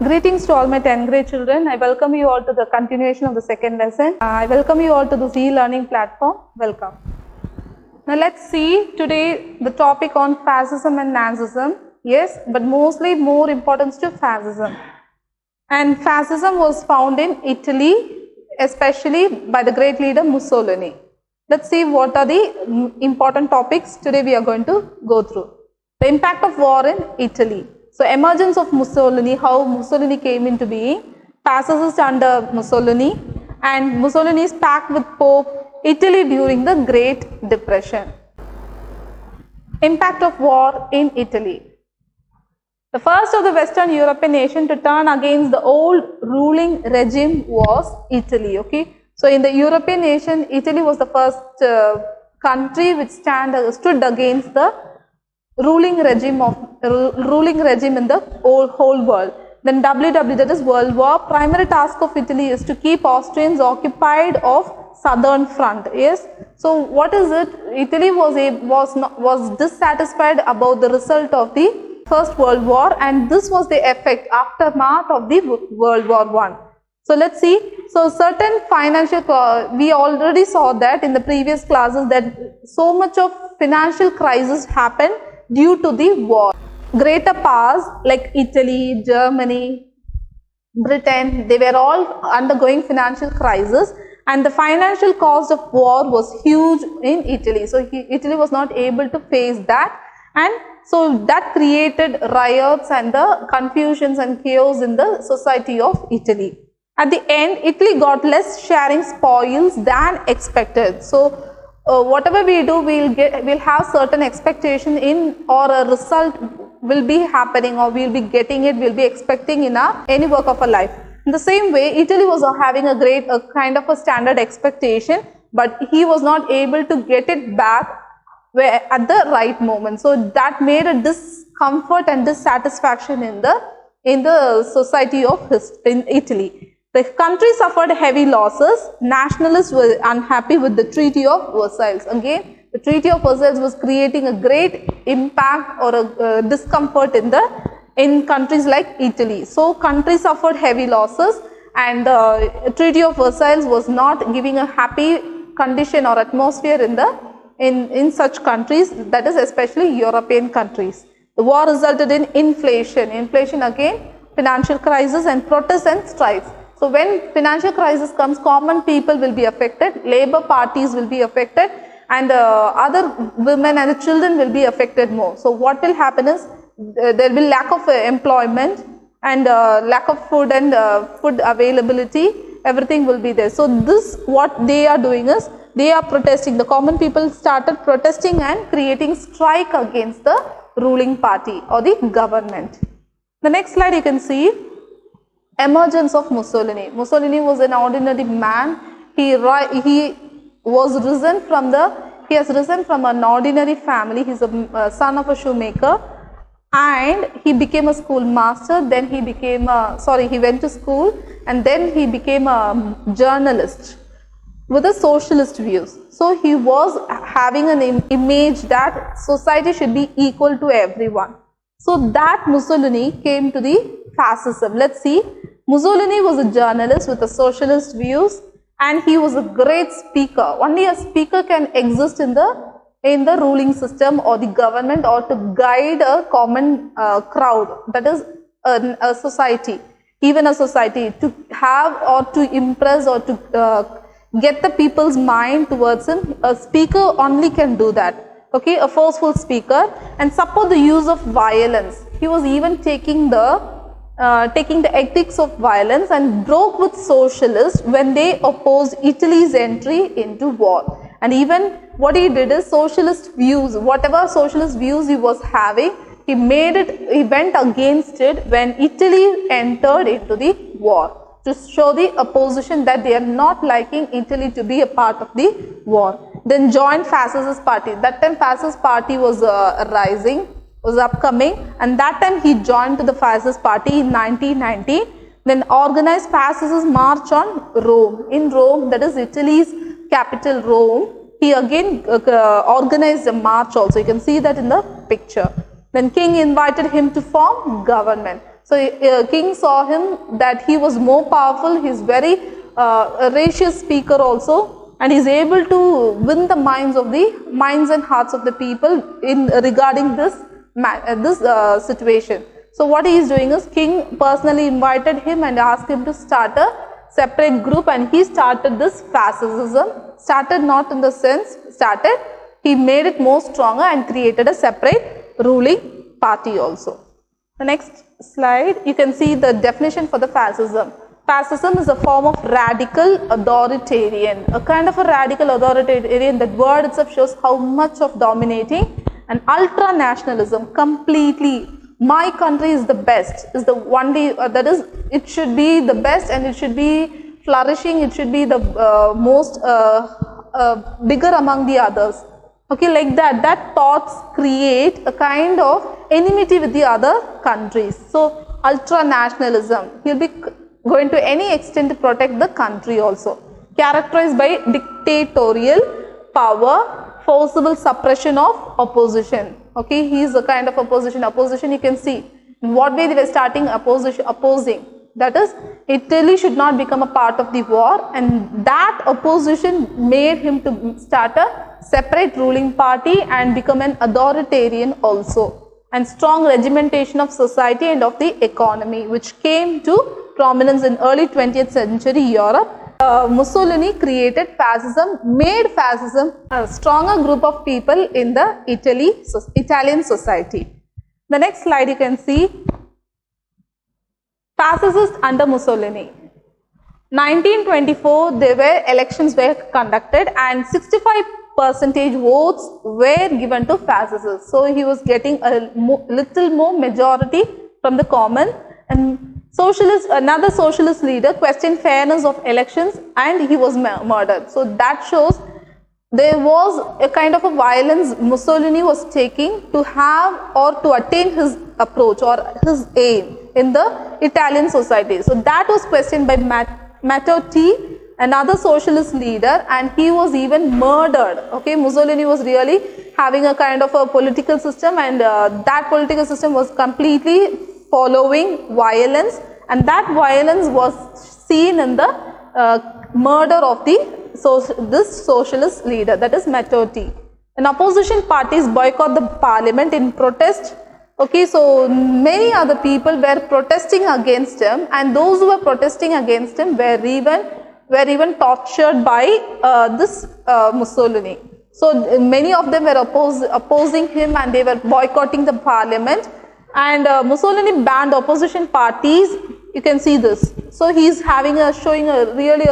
Greetings to all my 10th grade children. I welcome you all to the continuation of the second lesson. I welcome you all to this e-learning platform. Welcome. Now let's see today the topic on fascism and Nazism. Yes, but mostly more importance to fascism. And fascism was found in Italy, especially by the great leader Mussolini. Let's see what are the important topics today we are going to go through. The impact of war in Italy. So emergence of Mussolini, how Mussolini came into being, fascists under Mussolini, and Mussolini's pact with Pope Italy during the Great Depression. Impact of war in Italy. The first of the Western European nation to turn against the old ruling regime was Italy. Okay, so in the European nation, Italy was the first country which stood against the ruling regime in the whole world. Then WW, that is World War. Primary task of Italy is to keep Austrians occupied of southern front. Yes. So what is it? Italy was dissatisfied about the result of the First World War, and this was the effect aftermath of the World War I. So let's see. So certain financial, we already saw that in the previous classes that so much of financial crisis happened due to the war. Greater powers like Italy, Germany, Britain, they were all undergoing financial crisis, and the financial cost of war was huge in Italy. So Italy was not able to face that, and so that created riots and the confusions and chaos in the society of Italy. At the end, Italy got less sharing spoils than expected. So whatever we do, we'll have certain expectation in, or a result will be happening, or we'll be getting it, we'll be expecting in any work of our life. In the same way, Italy was having a kind of a standard expectation, but he was not able to get it back at the right moment. So that made a discomfort and dissatisfaction in the society of in Italy. The country suffered heavy losses. Nationalists were unhappy with the Treaty of Versailles. Again, the Treaty of Versailles was creating a great impact or a discomfort in countries like Italy. So country suffered heavy losses, and the Treaty of Versailles was not giving a happy condition or atmosphere in such countries, that is especially European countries. The war resulted in inflation. Inflation again, financial crisis, and protests and strikes. So when financial crisis comes, common people will be affected, labor parties will be affected, and other women and the children will be affected more. So what will happen is there will be lack of employment and lack of food and food availability, everything will be there. So this, what they are doing is, they are protesting. The common people started protesting and creating strike against the ruling party or the government. The next slide you can see. Emergence of Mussolini. Mussolini was an ordinary man. He has risen from an ordinary family. He's a son of a shoemaker, and he became a schoolmaster. Then he went to school, and then he became a journalist with a socialist views. So he was having an image that society should be equal to everyone. So that Mussolini came to the fascism. Let's see. Mussolini was a journalist with a socialist views, and he was a great speaker. Only a speaker can exist in the ruling system or the government, or to guide a common crowd, that is a society, even a society, to have or to impress or to get the people's mind towards him. A speaker only can do that. Okay, a forceful speaker, and support the use of violence. He was even taking the ethics of violence, and broke with socialists when they opposed Italy's entry into war. And even what he did is, socialist views, whatever socialist views he was having, he went against it when Italy entered into the war, to show the opposition that they are not liking Italy to be a part of the war. Then joined fascist party. That time fascist party was upcoming, and that time he joined to the fascist party in 1990. Then organized fascist march on Rome. In Rome, that is Italy's capital, Rome, he again organized a march also. You can see that in the picture. Then king invited him to form government. So So king saw him that he was more powerful, he is very gracious speaker also, and he is able to win the minds and hearts of the people in regarding this situation. So what he is doing is, king personally invited him and asked him to start a separate group, and he started this fascism. Started not in the sense, he made it more stronger and created a separate ruling party also. The next slide, you can see the definition for the fascism. Fascism is a form of radical authoritarian, a kind of a radical authoritarian. That word itself shows how much of dominating, and ultra nationalism, completely my country is the best, is the only that is, it should be the best and it should be flourishing, it should be the most bigger among the others. Okay, like that thoughts create a kind of enmity with the other countries. So ultra nationalism, he'll be going to any extent to protect the country also. Characterized by dictatorial power, forcible suppression of opposition. Okay, he is a kind of opposition. Opposition, you can see in what way they were starting opposing. That is, Italy should not become a part of the war, and that opposition made him to start a separate ruling party and become an authoritarian also. And strong regimentation of society and of the economy, which came to prominence in early 20th century Europe. Mussolini created fascism, made fascism a stronger group of people in the Italian society. The next slide you can see, fascists under Mussolini. 1924, elections were conducted and 65% votes were given to fascists. So he was getting a little more majority from the common. And another socialist leader questioned fairness of elections and he was murdered. So that shows there was a kind of a violence Mussolini was taking to have or to attain his approach or his aim in the Italian society. So that was questioned by Matteotti, another socialist leader, and he was even murdered. Okay, Mussolini was really having a kind of a political system, and that political system was completely following violence, and that violence was seen in the murder of this socialist leader, that is Matteotti. And opposition parties boycott the parliament in protest. Okay, so many other people were protesting against him, and those who were protesting against him were even tortured by this Mussolini. So many of them were opposing him, and they were boycotting the parliament. And Mussolini banned opposition parties. You can see this. So he is showing a really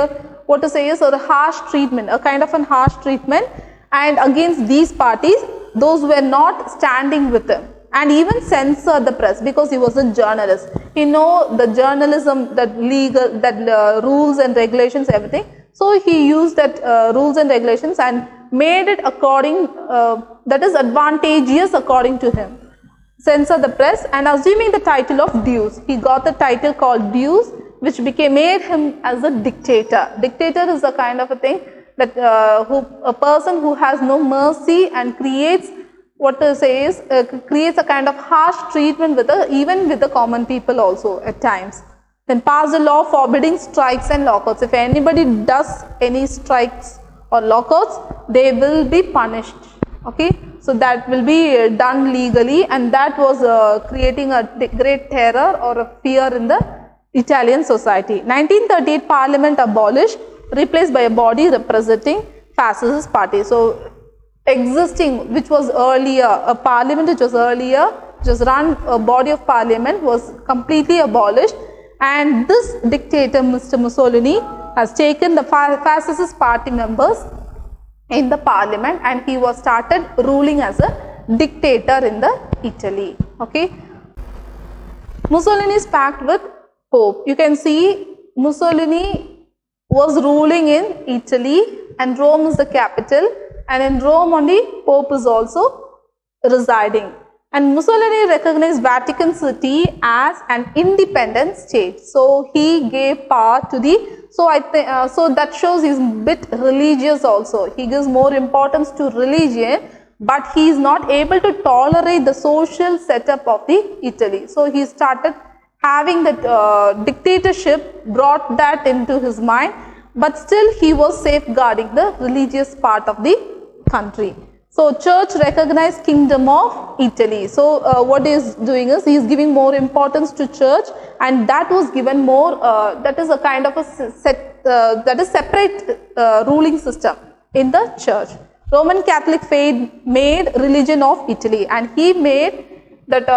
what to say is a harsh treatment, a kind of a harsh treatment, and against these parties, those were not standing with him, and even censored the press because he was a journalist. He know the journalism, that legal, that rules and regulations, everything. So he used that rules and regulations and made it according that is advantageous according to him. Censor the press and assuming the title of Deuce. He got the title called Deuce, which made him as a dictator. Dictator is a kind of a thing that a person who has no mercy and creates what to say is creates a kind of harsh treatment even with the common people also at times. Then pass a law forbidding strikes and lockouts. If anybody does any strikes or lockouts, they will be punished. Okay, so that will be done legally, and that was creating a great terror or a fear in the Italian society. 1938 Parliament abolished, replaced by a body representing fascist party. So existing, which was earlier, a parliament which was earlier, just run a body of parliament was completely abolished, and this dictator Mr. Mussolini has taken the fascist party members in the parliament, and he was started ruling as a dictator in the Italy. Okay, Mussolini's pact with Pope. You can see Mussolini was ruling in Italy, and Rome is the capital, and in Rome only Pope is also residing. And Mussolini recognized Vatican City as an independent state. So he gave power to the, so that shows he's a bit religious also. He gives more importance to religion, but he is not able to tolerate the social setup of the Italy. So he started having that dictatorship brought that into his mind, but still he was safeguarding the religious part of the country. So church recognized kingdom of Italy. So what he is doing is he is giving more importance to church, and that was given more, that is a kind of a separate ruling system in the church. Roman Catholic faith made religion of Italy, and he made that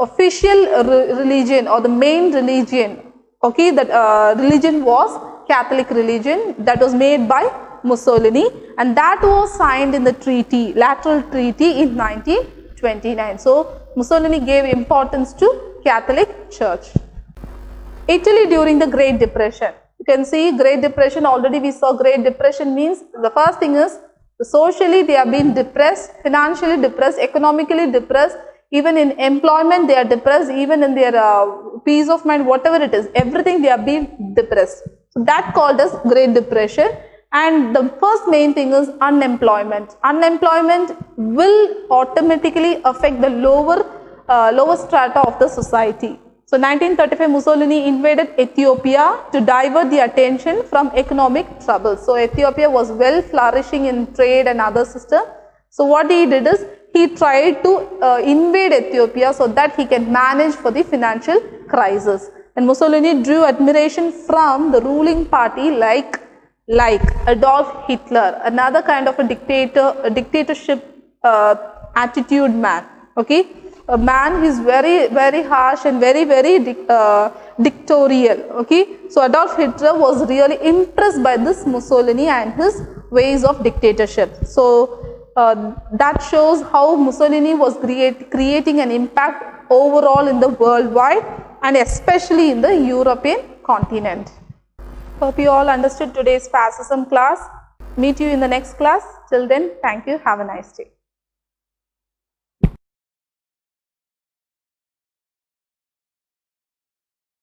official religion or the main religion, okay, that religion was Catholic religion, that was made by Mussolini, and that was signed in the treaty, Lateral Treaty in 1929. So Mussolini gave importance to Catholic Church. Italy during the Great Depression. You can see Great Depression, already we saw Great Depression means the first thing is socially they have been depressed, financially depressed, economically depressed, even in employment they are depressed, even in their peace of mind, whatever it is, everything they have been depressed. So that called as Great Depression. And the first main thing is unemployment. Unemployment will automatically affect the lower strata of the society. So 1935 Mussolini invaded Ethiopia to divert the attention from economic troubles. So Ethiopia was well flourishing in trade and other system. So what he did is he tried to invade Ethiopia so that he can manage for the financial crisis. And Mussolini drew admiration from the ruling party like Adolf Hitler, another kind of a dictatorship attitude man. Okay, a man who is very harsh and very dictatorial. Okay, so Adolf Hitler was really impressed by this Mussolini and his ways of dictatorship. So that shows how Mussolini was creating an impact overall in the worldwide and especially in the European continent. Hope you all understood today's fascism class. Meet you in the next class. Till then, thank you. Have a nice day.